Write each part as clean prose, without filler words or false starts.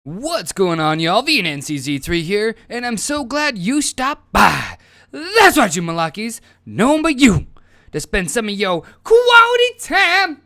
What's going on, y'all? VNNCZ3 here, and I'm so glad you stopped by. That's right, you Malakis. No one but you to spend some of your quality time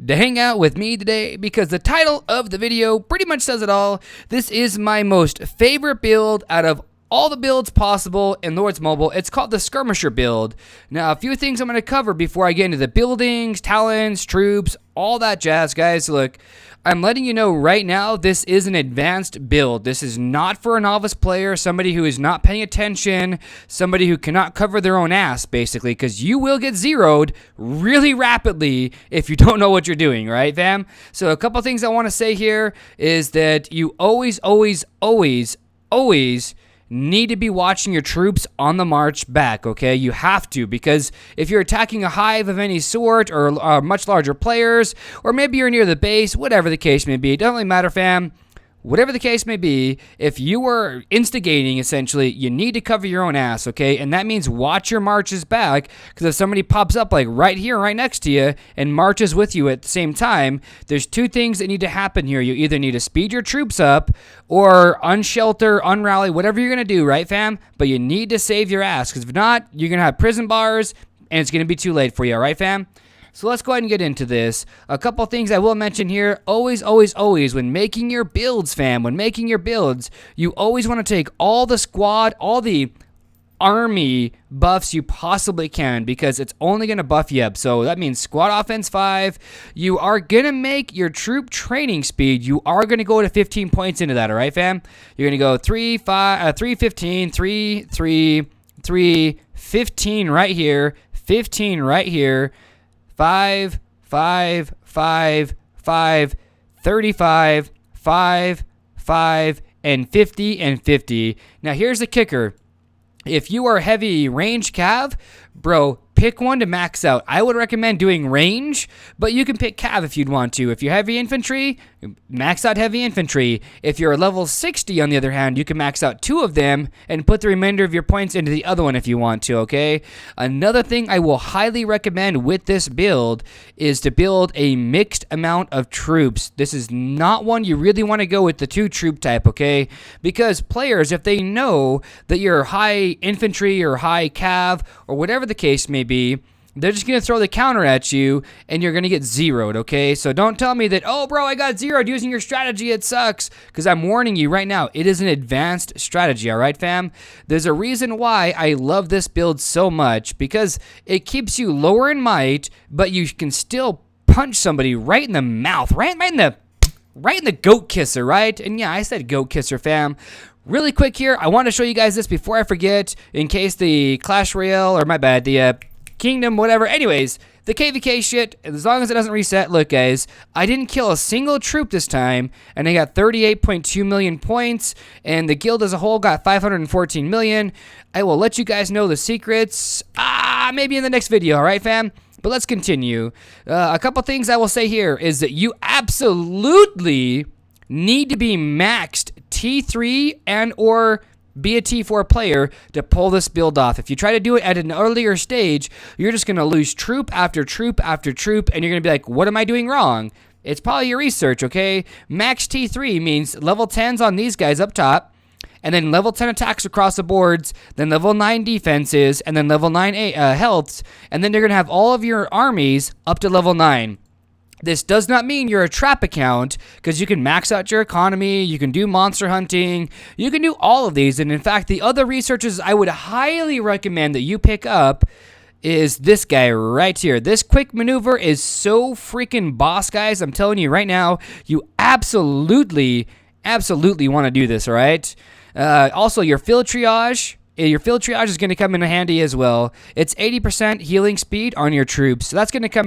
to hang out with me today, because the title of the video pretty much says it all. This is my most favorite build out of all the builds possible in Lords Mobile. It's called the Skirmisher build. Now, a few things I'm going to cover before I get into the buildings, talents, troops, all that jazz, guys. Look, I'm letting you know right now, this is an advanced build. This is not for a novice player, somebody who is not paying attention, somebody who cannot cover their own ass, basically, because you will get zeroed really rapidly if you don't know what you're doing, right, fam? So a couple things I want to say here is that you always need to be watching your troops on the march back, okay? You have to, because if you're attacking a hive of any sort, or much larger players, or maybe you're near the base, whatever the case may be, it doesn't really matter, fam. Whatever the case may be, if you are instigating, essentially, you need to cover your own ass, okay? And that means watch your marches back, because if somebody pops up like right here, right next to you, and marches with you at the same time, there's two things that need to happen here. You either need to speed your troops up, or unshelter, unrally, whatever you're going to do, right, fam? But you need to save your ass, because if not, you're going to have prison bars, and it's going to be too late for you, all right, fam? So let's go ahead and get into this. A couple things I will mention here. Always, when making your builds, fam, when making your builds, you always want to take all the squad, all the army buffs you possibly can, because it's only going to buff you up. So that means squad offense 5. You are going to make your troop training speed. You are going to go to 15 points into that, all right, fam? You're going to go 3, 5, 3, 15, 3, 3, 3, 15 right here, 15 right here, 5, 5, 5, 5, 35, 5, 5, and 50, and 50. Now, here's the kicker. If you are heavy range cav, bro, pick one to max out. I would recommend doing range, but you can pick cav if you'd want to. If you're heavy infantry, max out heavy infantry. If you're level 60, on the other hand, you can max out 2 of them and put the remainder of your points into the other one if you want to, okay? Another thing I will highly recommend with this build is to build a mixed amount of troops. This is not one you really want to go with the 2 troop type, okay? Because players, if they know that you're high infantry or high cav or whatever the case may be, they're just going to throw the counter at you, and you're going to get zeroed, okay? So don't tell me that, oh, bro, I got zeroed using your strategy, it sucks. Because I'm warning you right now, it is an advanced strategy, all right, fam? There's a reason why I love this build so much, because it keeps you lower in might, but you can still punch somebody right in the mouth, right in the goat kisser, right? And yeah, I said goat kisser, fam. Really quick here, I want to show you guys this before I forget, in case the Clash Royale, or my bad, the Kingdom, whatever. Anyways, the KVK shit, as long as it doesn't reset, look, guys, I didn't kill a single troop this time, and I got 38.2 million points, and the guild as a whole got 514 million. I will let you guys know the secrets, maybe in the next video, all right, fam? But let's continue. A couple things I will say here is that you absolutely need to be maxed T3 and or be a T4 player to pull this build off. If you try to do it at an earlier stage, you're just going to lose troop after troop after troop, and you're going to be like, what am I doing wrong? It's probably your research, okay? Max T3 means level 10s on these guys up top, and then level 10 attacks across the boards, then level 9 defenses, and then level 9 healths, and then you're going to have all of your armies up to level 9. This does not mean you're a trap account, because you can max out your economy, you can do monster hunting, you can do all of these. And in fact, the other researches I would highly recommend that you pick up is this guy right here. This quick maneuver is so freaking boss, guys. I'm telling you right now, you absolutely want to do this, all right? Also, your field triage. Your field triage is going to come in handy as well. It's 80% healing speed on your troops, so that's going to come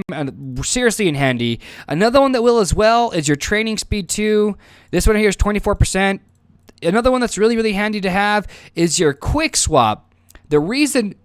seriously in handy. Another one that will as well is your training speed too. This one here is 24%. Another one that's really handy to have is your quick swap. The reason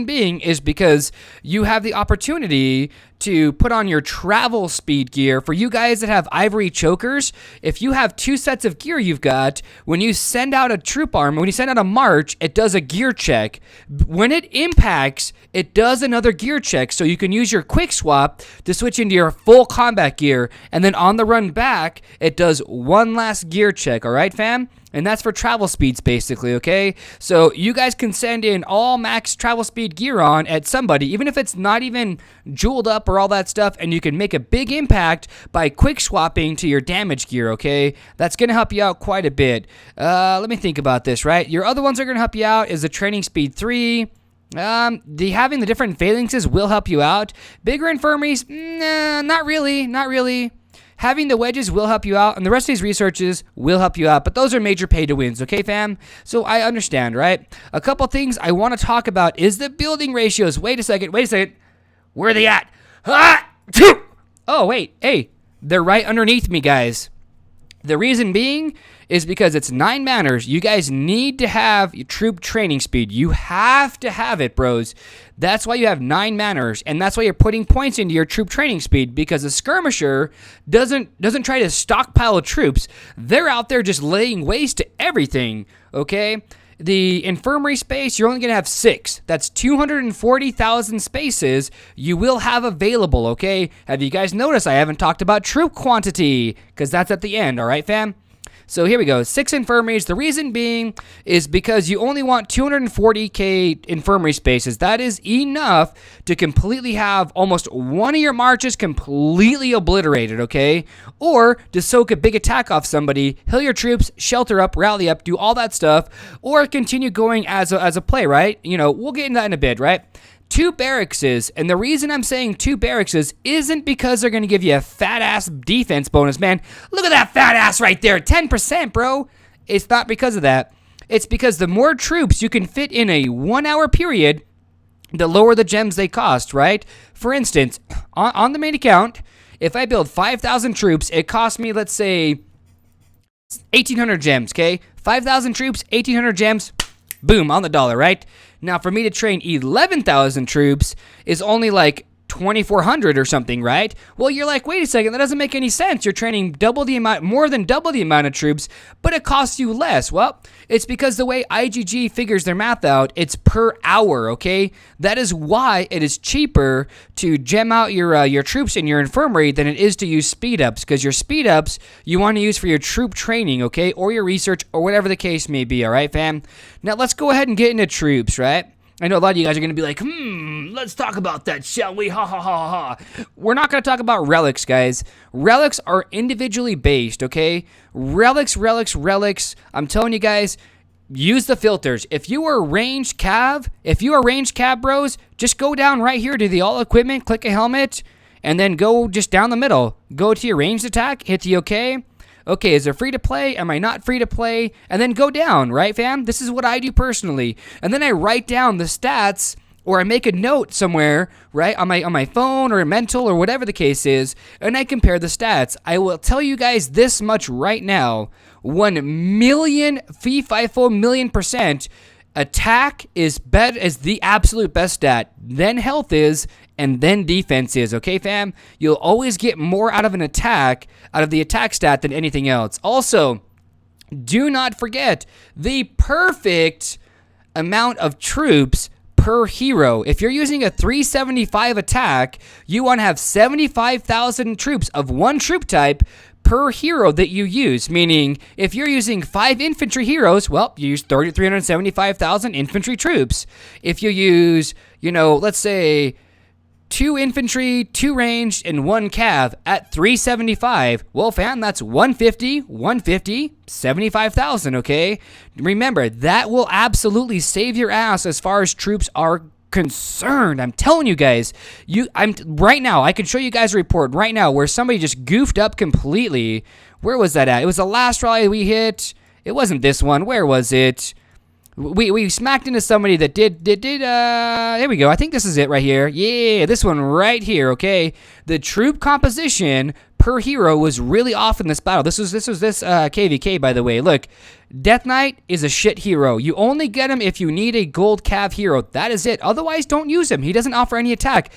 being is because you have the opportunity to put on your travel speed gear. For you guys that have ivory chokers, if you have 2 sets of gear you've got, when you send out a troop army, when you send out a march, it does a gear check. When it impacts, it does another gear check, so you can use your quick swap to switch into your full combat gear, and then on the run back, it does one last gear check, all right, fam? And that's for travel speeds, basically, okay? So you guys can send in all max travel speed gear on at somebody, even if it's not even jeweled up or all that stuff, and you can make a big impact by quick swapping to your damage gear, okay? That's going to help you out quite a bit. Let me think about this, right? Your other ones that are going to help you out is the training speed 3. Having the different phalanxes will help you out. Bigger infirmaries, nah, not really. Having the wedges will help you out, and the rest of these researches will help you out, but those are major pay-to-wins, okay, fam? So I understand, right? A couple things I want to talk about is the building ratios. Wait a second. Where are they at? Oh, wait, hey, they're right underneath me, guys. The reason being is because it's 9 manners. You guys need to have your troop training speed. You have to have it, bros. That's why you have 9 manners, and that's why you're putting points into your troop training speed, because a skirmisher doesn't try to stockpile troops. They're out there just laying waste to everything, okay? The infirmary space, you're only going to have 6. That's 240,000 spaces you will have available, okay? Have you guys noticed I haven't talked about troop quantity? Because that's at the end, all right, fam? So here we go, 6 infirmaries. The reason being is because you only want 240k infirmary spaces. That is enough to completely have almost one of your marches completely obliterated, okay? Or to soak a big attack off somebody, heal your troops, shelter up, rally up, do all that stuff, or continue going as a play, right? You know, we'll get into that in a bit, right? 2 barrackses, and the reason I'm saying 2 barrackses isn't because they're going to give you a fat-ass defense bonus, man. Look at that fat ass right there, 10%, bro. It's not because of that. It's because the more troops you can fit in a 1-hour period, the lower the gems they cost, right? For instance, on the main account, if I build 5,000 troops, it costs me, let's say, 1,800 gems, okay? 5,000 troops, 1,800 gems, boom, on the dollar, right? Now, for me to train 11,000 troops is only like 2,400 or something, right? Well, you're like, wait a second, that doesn't make any sense. You're training more than double the amount of troops, but it costs you less. Well, it's because the way IGG figures their math out, it's per hour, okay? That is why it is cheaper to gem out your troops in your infirmary than it is to use speed ups, because your speed ups you want to use for your troop training, okay? Or your research, or whatever the case may be, all right, fam? Now, let's go ahead and get into troops, right? I know a lot of you guys are going to be like, let's talk about that, shall we? Ha, ha, ha, ha. We're not going to talk about relics, guys. Relics are individually based, okay? Relics. I'm telling you guys, use the filters. If you are ranged cav, bros, just go down right here to the all equipment, click a helmet, and then go just down the middle. Go to your ranged attack, hit the okay. Okay, is it free to play? Am I not free to play? And then go down, right, fam? This is what I do personally. And then I write down the stats, or I make a note somewhere, right, on my phone or mental or whatever the case is, and I compare the stats. I will tell you guys this much right now. 1 million, fee-fi-fo million%, attack is the absolute best stat. Then health is, and then defense is, okay, fam? You'll always get more out of the attack stat than anything else. Also, do not forget the perfect amount of troops per hero. If you're using a 375 attack, you want to have 75,000 troops of one troop type per hero that you use, meaning if you're using 5 infantry heroes, well, you use 375,000 infantry troops. If you use, let's say 2 infantry, 2 ranged, and 1 cav at 375. Well, fam, that's 150, 75,000, okay? Remember, that will absolutely save your ass as far as troops are concerned. I'm telling you guys, right now, I can show you guys a report right now where somebody just goofed up completely. Where was that at? It was the last rally we hit. It wasn't this one. Where was it? We smacked into somebody that did here we go. I think this is it right here. Yeah, this one right here, okay? The troop composition per hero was really off in this battle. This was KVK, by the way. Look, Death Knight is a shit hero. You only get him if you need a gold cav hero. That is it. Otherwise, don't use him. He doesn't offer any attack.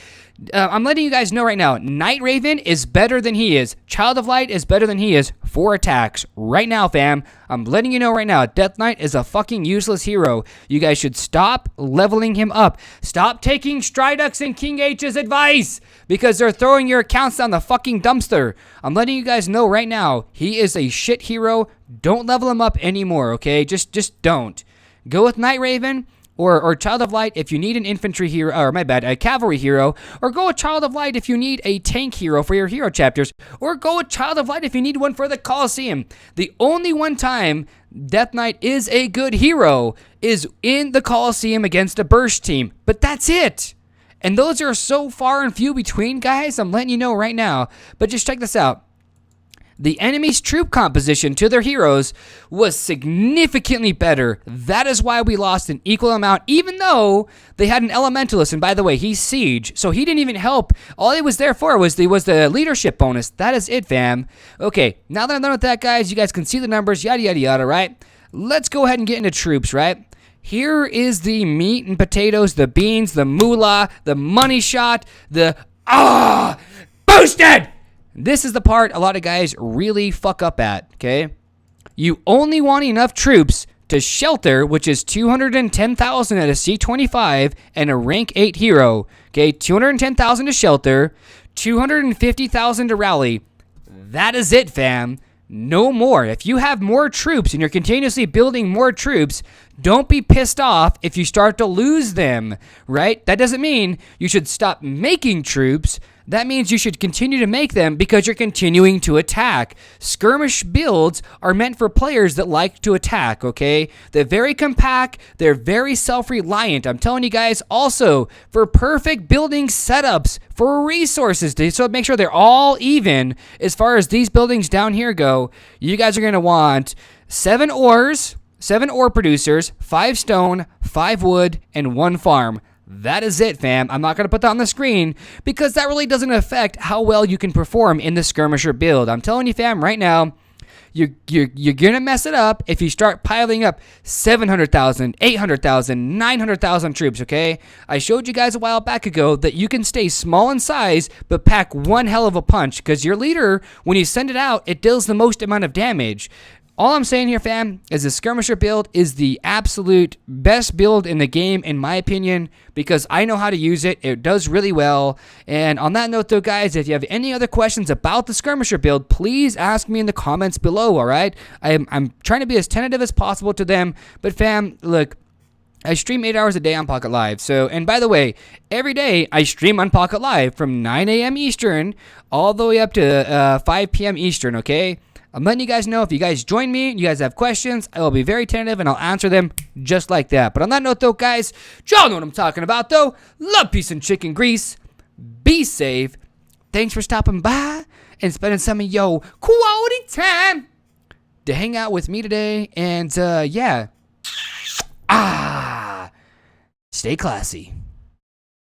I'm letting you guys know right now, Night Raven is better than he is. Child of Light is better than he is for attacks. Right now, fam. I'm letting you know right now, Death Knight is a fucking useless hero. You guys should stop leveling him up. Stop taking Stridux and King H's advice because they're throwing your accounts down the fucking dumpster. I'm letting you guys know right now, he is a shit hero. Don't level him up anymore, okay? Just don't. Go with Night Raven. Or Child of Light if you need an infantry hero, or a cavalry hero, or go with Child of Light if you need a tank hero for your hero chapters, or go with Child of Light if you need one for the Coliseum. The only one time Death Knight is a good hero is in the Coliseum against a burst team, but that's it. And those are so far and few between, guys. I'm letting you know right now. But just check this out. The enemy's troop composition to their heroes was significantly better. That is why we lost an equal amount, even though they had an elementalist. And by the way, he's Siege, so he didn't even help. All he was there for was the leadership bonus. That is it, fam. Okay, now that I'm done with that, guys, you guys can see the numbers, yada, yada, yada, right? Let's go ahead and get into troops, right? Here is the meat and potatoes, the beans, the moolah, the money shot, the boosted! This is the part a lot of guys really fuck up at, okay? You only want enough troops to shelter, which is 210,000 at a C25 and a rank 8 hero, okay? 210,000 to shelter, 250,000 to rally. That is it, fam. No more. If you have more troops and you're continuously building more troops, don't be pissed off if you start to lose them, right? That doesn't mean you should stop making troops. That means you should continue to make them because you're continuing to attack. Skirmish builds are meant for players that like to attack, okay? They're very compact. They're very self-reliant. I'm telling you guys also for perfect building setups for resources. So make sure they're all even as far as these buildings down here go. You guys are going to want 7 ores, 7 ore producers, 5 stone, 5 wood, and 1 farm. That is it, fam. I'm not going to put that on the screen because that really doesn't affect how well you can perform in the Skirmisher build. I'm telling you, fam, right now, you're going to mess it up if you start piling up 700,000, 800,000, 900,000 troops, okay? I showed you guys a while back ago that you can stay small in size but pack one hell of a punch because your leader, when you send it out, it deals the most amount of damage. All I'm saying here, fam, is the Skirmisher build is the absolute best build in the game, in my opinion, because I know how to use it. It does really well. And on that note, though, guys, if you have any other questions about the Skirmisher build, please ask me in the comments below, all right? I'm trying to be as tentative as possible to them. But, fam, look, I stream 8 hours a day on Pocket Live. So, and by the way, every day I stream on Pocket Live from 9 a.m. Eastern all the way up to 5 p.m. Eastern, okay? I'm letting you guys know if you guys join me, you guys have questions, I will be very tentative and I'll answer them just like that. But on that note, though, guys, y'all know what I'm talking about, though. Love, peace, and chicken grease. Be safe. Thanks for stopping by and spending some of your quality time to hang out with me today. And, yeah. Stay classy.